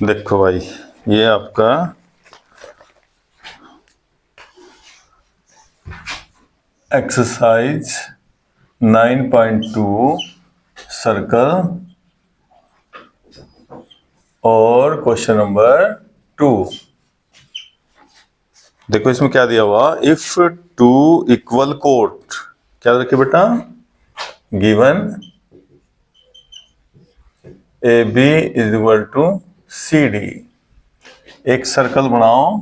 देखो भाई, ये आपका एक्सरसाइज 9.2 सर्कल और क्वेश्चन नंबर 2। देखो इसमें क्या दिया हुआ, इफ टू इक्वल कोट, क्या रखे बेटा, given A B is equal to C D. एक सर्कल बनाओ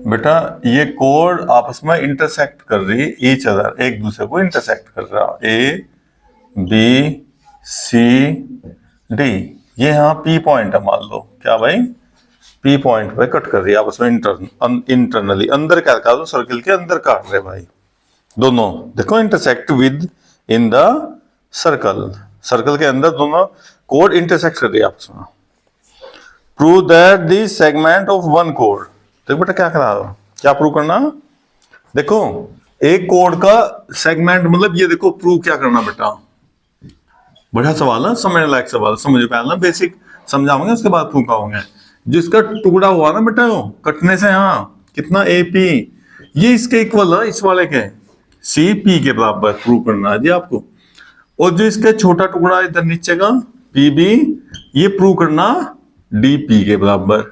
बेटा, ये कोड आपस में इंटरसेक्ट कर रही, ईच अदर, एक दूसरे को इंटरसेक्ट कर रहा, ए बी सी डी। ये यहाँ पी पॉइंट है, मान लो क्या भाई, पी पॉइंट पे कट कर रही है आपस में इंटरनली, अंदर क्या काट दो, सर्कल के अंदर काट रहे भाई दोनों। देखो intersect with in the circle, circle के अंदर दोनों कोड इंटरसेक्ट कर रही है आपस में। Prove that the segment of one code. देखो बेटा क्या करा, क्या प्रूव करना, देखो एक कोड का सेगमेंट, मतलब ये देखो प्रूव क्या करना बेटा। बड़ा सवाल है, समझने लायक सवाल, समझो पहले बेसिक समझाओगे, उसके बाद प्रूव करोगे। जिसका टुकड़ा हुआ ना बेटा वो कटने से, यहाँ कितना ए पी, ये इसके इक्वल है, इस वाले के सी पी के बराबर प्रूव करना है जी आपको। और जो इसका छोटा टुकड़ा इधर नीचे का पी बी, ये प्रूव करना डी पी के बराबर।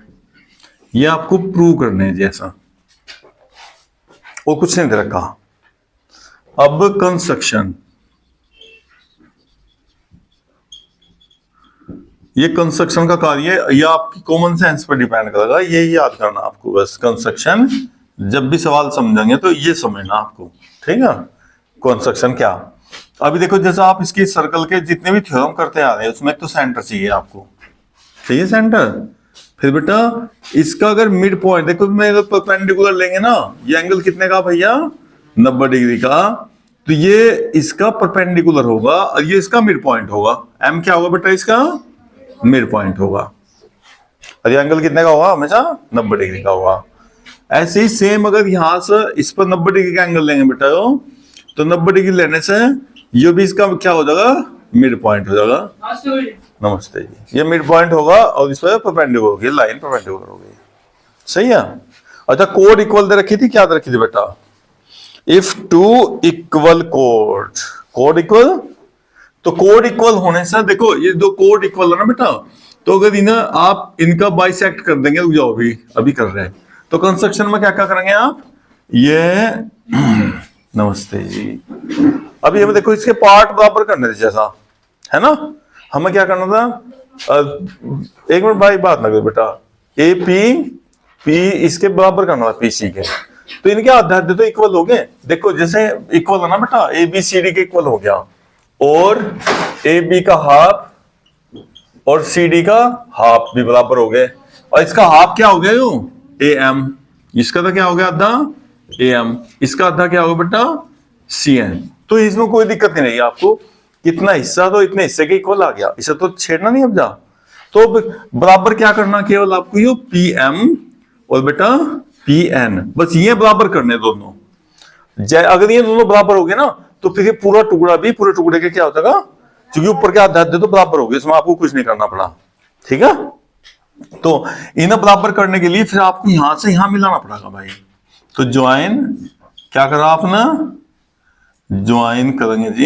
ये आपको प्रूव करने है जैसा, और कुछ नहीं दे रखा। अब कंस्ट्रक्शन, ये कंस्ट्रक्शन का कार्य, ये आपकी कॉमन सेंस पर डिपेंड करेगा, ये याद करना आपको बस। कंस्ट्रक्शन जब भी सवाल समझेंगे तो ये समझना आपको, ठीक है। कंस्ट्रक्शन क्या, अभी देखो जैसा आप इसकी सर्कल के जितने भी थ्योरम करते आ रहे हैं उसमें तो सेंटर चाहिए आपको, चाहिए सेंटर। फिर बेटा इसका अगर मिड पॉइंट, देखो मैं अगर परपेंडिकुलर लेंगे ना, ये एंगल कितने का भैया, 90 डिग्री का, तो ये इसका परपेंडिकुलर होगा और ये इसका मिड पॉइंट होगा। एम क्या होगा बेटा, इसका मिड पॉइंट होगा। और ये एंगल कितने का होगा, हमेशा 90 डिग्री का होगा। ऐसे ही सेम अगर यहां से इस पर 90 डिग्री का एंगल लेंगे बेटा, तो 90 डिग्री लेने से ये भी इसका क्या हो जाएगा, मिड पॉइंट हो जाएगा। नमस्ते जी, ये मिड पॉइंट होगा और इस पर परपेंडिकुलर होगी, लाइन परपेंडिकुलर होगी, सही है। अच्छा कोड इक्वल दे रखी थी, क्या दे रखी थी बेटा, if two equal code, code equal, तो कोड इक्वल होने से देखो ये दो कोड इक्वल है ना बेटा, तो अगर इन्हें आप इनका बाइसेक्ट कर देंगे, रुक जाओ अभी कर रहे हैं, तो कंस्ट्रक्शन में क्या क्या करेंगे आप, ये नमस्ते जी, अभी हमें देखो इसके पार्ट बराबर करने थे जैसा, है ना। हमें क्या करना था, एक मिनट भाई बात ना करो बेटा, ए पी इसके बराबर करना था पी सी के, तो इनके आधे तो इक्वल हो गए। देखो जैसे इक्वल है ना बेटा, ए बी सी डी के इक्वल हो गया, और ए बी का हाफ और सी डी का हाफ भी बराबर हो गए, और इसका हाफ क्या हो गया, यो ए एम, इसका तो क्या हो गया आधा, ए एम, इसका आधा क्या होगा बेटा, सी एन। तो इसमें कोई दिक्कत नहीं रही आपको, कितना हिस्सा तो इतने हिस्से के इक्वल आ गया, इसे तो छेड़ना नहीं अब जा। तो बराबर क्या करना, केवल आपको ये पी एम और बेटा पी एन, बस ये बराबर करने दोनों। अगर ये दोनों बराबर हो गए ना, तो फिर पूरा टुकड़ा भी पूरे टुकड़े के क्या हो जाएगा, क्योंकि ऊपर के आधे आधे तो बराबर हो गए, इसमें आपको कुछ नहीं करना पड़ा, ठीक है। तो इन्हें बराबर करने के लिए फिर आपको यहां से यहां मिलाना पड़ेगा भाई। तो ज्वाइन क्या करा आपने, ज्वाइन करेंगे जी,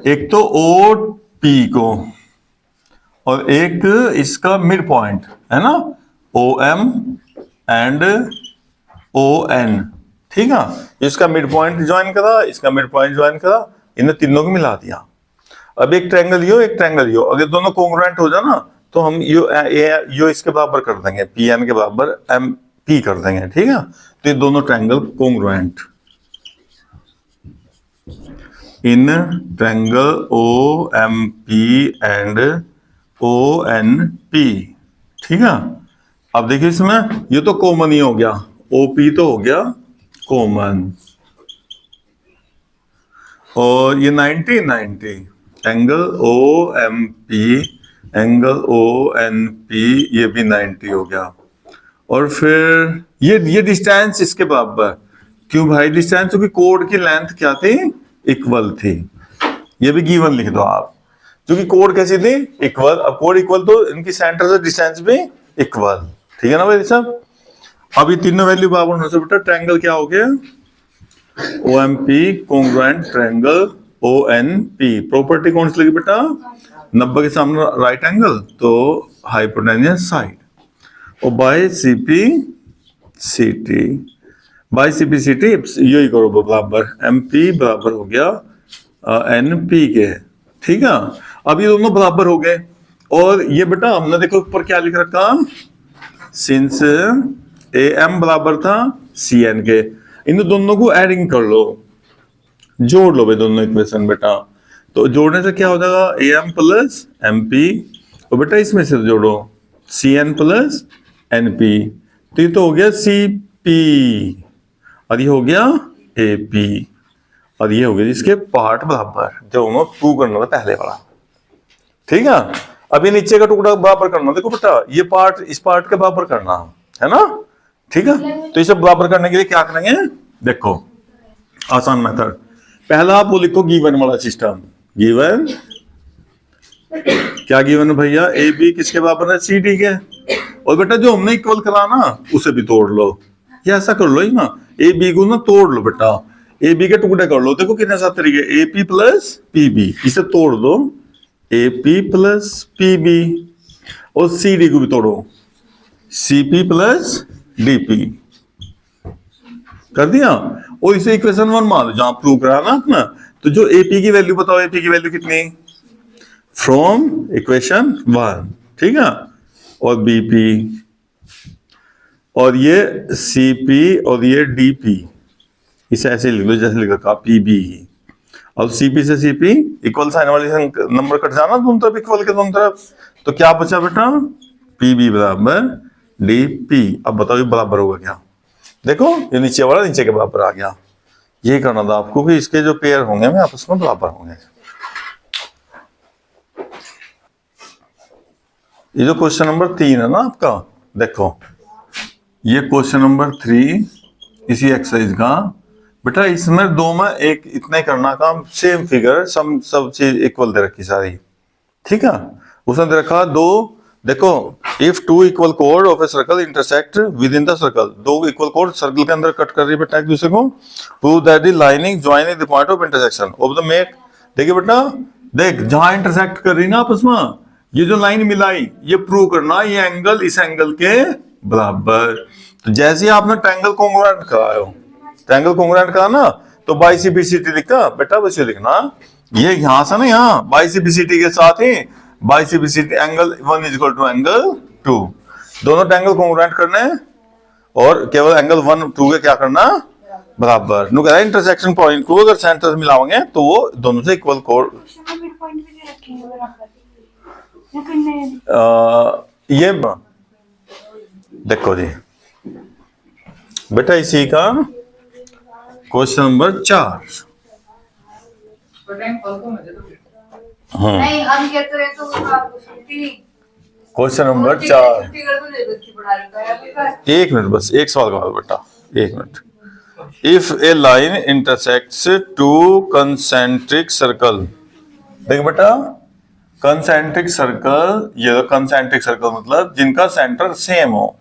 एक तो ओ पी को और एक इसका मिड पॉइंट है ना, O M and O N, ठीक है। इसका मिड पॉइंट ज्वाइन करा, इसका मिड पॉइंट ज्वाइन करा, इन्हें तीनों को मिला दिया। अब एक ट्रायंगल यो, एक ट्रायंगल यो, अगर दोनों कोंग्रुएंट हो जाए ना, तो हम यो इसके बराबर कर देंगे, पी एन के बराबर एम पी कर देंगे, ठीक है। तो ये दोनों triangle congruent in triangle O M P and O N P, ठीक है। अब देखिए इसमें ये तो कॉमन ही हो गया, ओ पी तो हो गया कॉमन, और ये 90 angle O M P angle O N P, ये भी 90 हो गया। और फिर ये डिस्टेंस इसके बराबर, क्यों भाई डिस्टेंस, क्योंकि कोड की लेंथ क्या थी, इक्वल थी। ये भी गिवन लिख दो आप, क्योंकि कोड कैसी थी, इक्वल। अब कोड इक्वल तो इनकी सेंटर से डिस्टेंस भी इक्वल, ठीक है ना भाई साहब। अब ये तीनों वैल्यू बराबर होने से बेटा ट्रायंगल क्या हो गया, OMP congruent triangle ONP। Property कौन सी लगी बेटा, 90 के सामने राइट एंगल तो हाइपोटेन्यूस साइड, और बाय CP/CT, बाय CP/CT यही करो बराबर MP बराबर हो गया NP के, ठीक है। अब ये दोनों बराबर हो गए, और ये बेटा हमने देखो ऊपर क्या लिख रखा, सिंस AM बराबर था CN के, इन दोनों को एडिंग कर लो, जोड़ लो भाई दोनों इक्वेशन बेटा। तो जोड़ने से क्या हो जाएगा, AM प्लस MP, और बेटा इसमें से जोड़ो CN प्लस NP, तो ये तो हो गया CP, और ये हो गया AP, और ये हो गया इसके पार्ट बराबर, जो हमें प्रूव करना था पहले वाला, ठीक है। अब ये नीचे का टुकड़ा बराबर करना, देखो बेटा ये पार्ट इस पार्ट के बराबर करना है ना, ठीक है। तो इसे बराबर करने के लिए क्या करेंगे, देखो आसान मेथड, पहला आप वो लिखो गिवन वाला सिस्टम, गिवन क्या गिवन है भैया, AB किसके बराबर है, CD के, और बेटा जो हमने इक्वल करा ना उसे भी तोड़ लो, या ऐसा कर लो ही ना, AB को ना तोड़ लो बेटा, AB के टुकड़े कर लो, देखो कितने सारे तरीके, AP प्लस PB, इसे तोड़ दो AP प्लस PB, और CD को भी तोड़ो CP प्लस DP, कर दिया। और इसे इक्वेशन 1 मान लो जहां प्रूव करा ना अपना, तो जो AP की वैल्यू बताओ, AP की वैल्यू कितनी, फ्रॉम इक्वेशन 1, ठीक है, और BP, और ये CP और ये DP, इसे ऐसे लिख लो जैसे लिख रखा PB, और CP से CP इक्वल साइन वाले नंबर कट जाना दोनों तरफ, इक्वल के दोनों तरफ, तो क्या बचा बेटा, PB बराबर DP। अब बताओ ये बराबर होगा क्या, देखो ये नीचे वाला नीचे के बराबर आ गया, ये करना था आपको कि इसके जो पेयर होंगे में आपस में बराबर होंगे। ये जो क्वेश्चन नंबर 3 है ना आपका, देखो ये क्वेश्चन नंबर 3 इसी एक्सरसाइज का बेटा, इसमें दो में एक इतना ही करना काम, सेम फिगर, सब चीज इक्वल दे रखी सारी, ठीक है। उसने दे रखा दो, देखो if two equal code of a circle intersect with in the circle, दो इक्वल कोड सर्कल के अंदर कट कर रही है बेटा एक दूसरे को, prove that the lining joining the point of intersection of the make, देखिए बेटा देख जहां इंटरसेक्ट कर रही ना आपस में, ये जो लाइन मिलाई ये प्रूव करना ये एंगल इस एंगल के बराबर। तो जैसे ही आपने ट्रायंगल कॉन्ग्रुएंट कराया हो, ट्रायंगल कॉन्ग्रुएंट करा ना, तो बाई CP/CT लिखा बेटा, बस ये लिखना ये यहां से ना यहाँ बाई CP/CT के साथ ही by CP/CT angle 1 is equal to angle 2, दोनों ट्रायंगल कॉन्ग्रुएंट करने और केवल एंगल 1 2 के क्या करना बराबर। नु कह रहा है इंटरसेक्शन पॉइंट को अगर सेंटर से मिलाओगे तो वो दोनों से इक्वल कोड, ये देखो जी बेटा इसी का क्वेश्चन नंबर 4, क्वेश्चन नंबर 4, एक मिनट बस, एक सवाल का बेटा, एक minute. If A line intersects two concentric circle, देख बेटा कंसेंट्रिक सर्कल, ये कंसेंट्रिक सर्कल मतलब जिनका सेंटर सेम हो,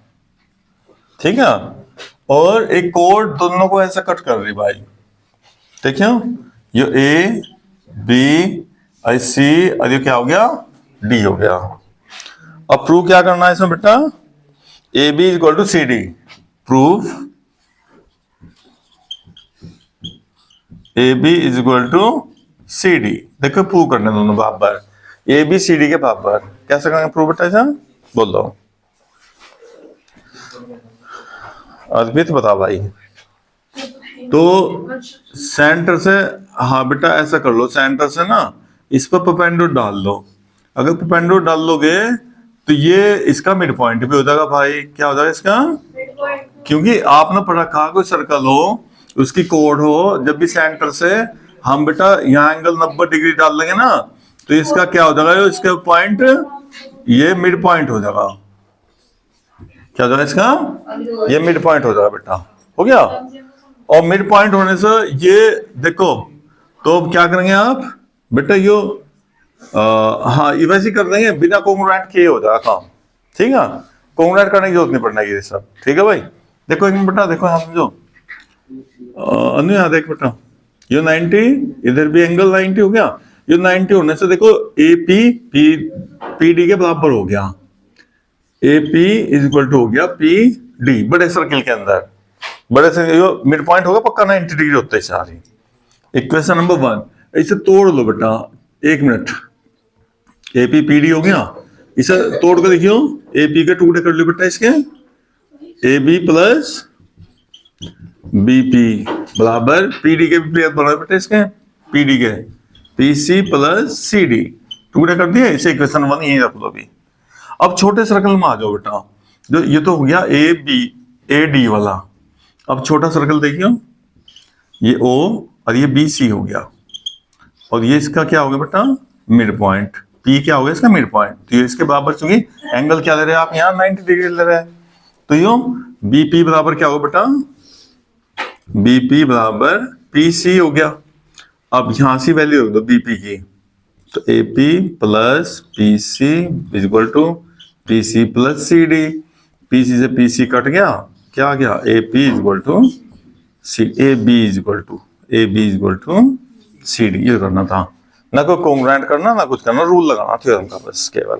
ठीक है, और एक कोड दोनों को ऐसा कट कर रही भाई, देखियो ये A B I C और ये क्या हो गया D हो गया। अब प्रूव क्या करना है इसमें बेटा, AB is equal to CD, prove AB is equal to CD, देखो प्रूव करने दोनों बराबर, AB CD के बराबर, कैसे करेंगे प्रूव बेटा, ऐसा बोल दो अद्वित बता भाई। तो सेंटर से, हाँ बेटा ऐसा कर लो, सेंटर से ना इस पर परपेंडिकुलर डाल लो, अगर परपेंडिकुलर डाल लोगे तो ये इसका मिड पॉइंट भी हो जाएगा भाई, क्या हो जाएगा इसका, क्योंकि आपने पढ़ा कहा कोई सर्कल हो उसकी कोड हो, जब भी सेंटर से हम बेटा यहाँ एंगल 90 डिग्री डाल लेंगे ना तो इसका क्या हो जाएगा, इसका पॉइंट ये मिड पॉइंट हो जाएगा, क्या हो जाएगा इसका, ये मिड पॉइंट हो जाएगा बेटा, हो गया। और मिड पॉइंट होने से ये देखो, तो अब क्या करेंगे आप बेटा, यो हाँ ये वैसे ही कर देंगे, बिना कॉन्ग्रुएंट के हो जाएगा काम, ठीक है। कॉन्ग्रुएंट करने की जरूरत नहीं पड़ना ये सब, ठीक है भाई। देखो एक मिनट बेटा, देखो यहाँ समझो, अनु यहाँ देख बेटा, ये 90, इधर भी एंगल 90 हो गया, ये 90 होने से देखो ए पी डी के बराबर हो गया, A P is equal to हो गया पी डी, बड़े सर्किल के अंदर, बड़े सर्किल मिड पॉइंट होगा पक्का 90 डिग्री होते हैं सारी। इक्वेशन नंबर 1 इसे तोड़ लो बेटा, एक minute, A P P D हो गया, इसे तोड़ कर देखियो, ए पी के टुकड़े कर लो बेटा इसके, A B plus B P बराबर पी डी के भी बना बेटा इसके, पी डी के P C plus C D, टुकड़े कर दिए, इसे इक्वेशन 1 यही रख लो अभी। अब छोटे सर्कल में आ जाओ बेटा, जो ये तो हो गया ए बी ए डी वाला, अब छोटा सर्कल देखियो, ये ओ और ये बी सी हो गया, और ये इसका क्या हो गया बेटा, मिड पॉइंट, पी क्या हो गया इसका मिड पॉइंट, तो ये इसके बराबर, चूंकि एंगल क्या ले रहे हैं आप यहाँ 90 डिग्री ले रहे हैं, तो यो बीपी बराबर क्या होगा बेटा, बीपी बराबर पी सी हो गया। अब यहां से वैल्यू रख दो बीपी की, तो A P plus P C is equal to P C plus C D, P C से पी सी कट गया, क्या आ गया, A P is equal to C, A B is equal to C D. ये करना था, ना कोई कॉन्ग्रुएंट करना ना कुछ करना, रूल लगाना थ्योरम का बस केवल।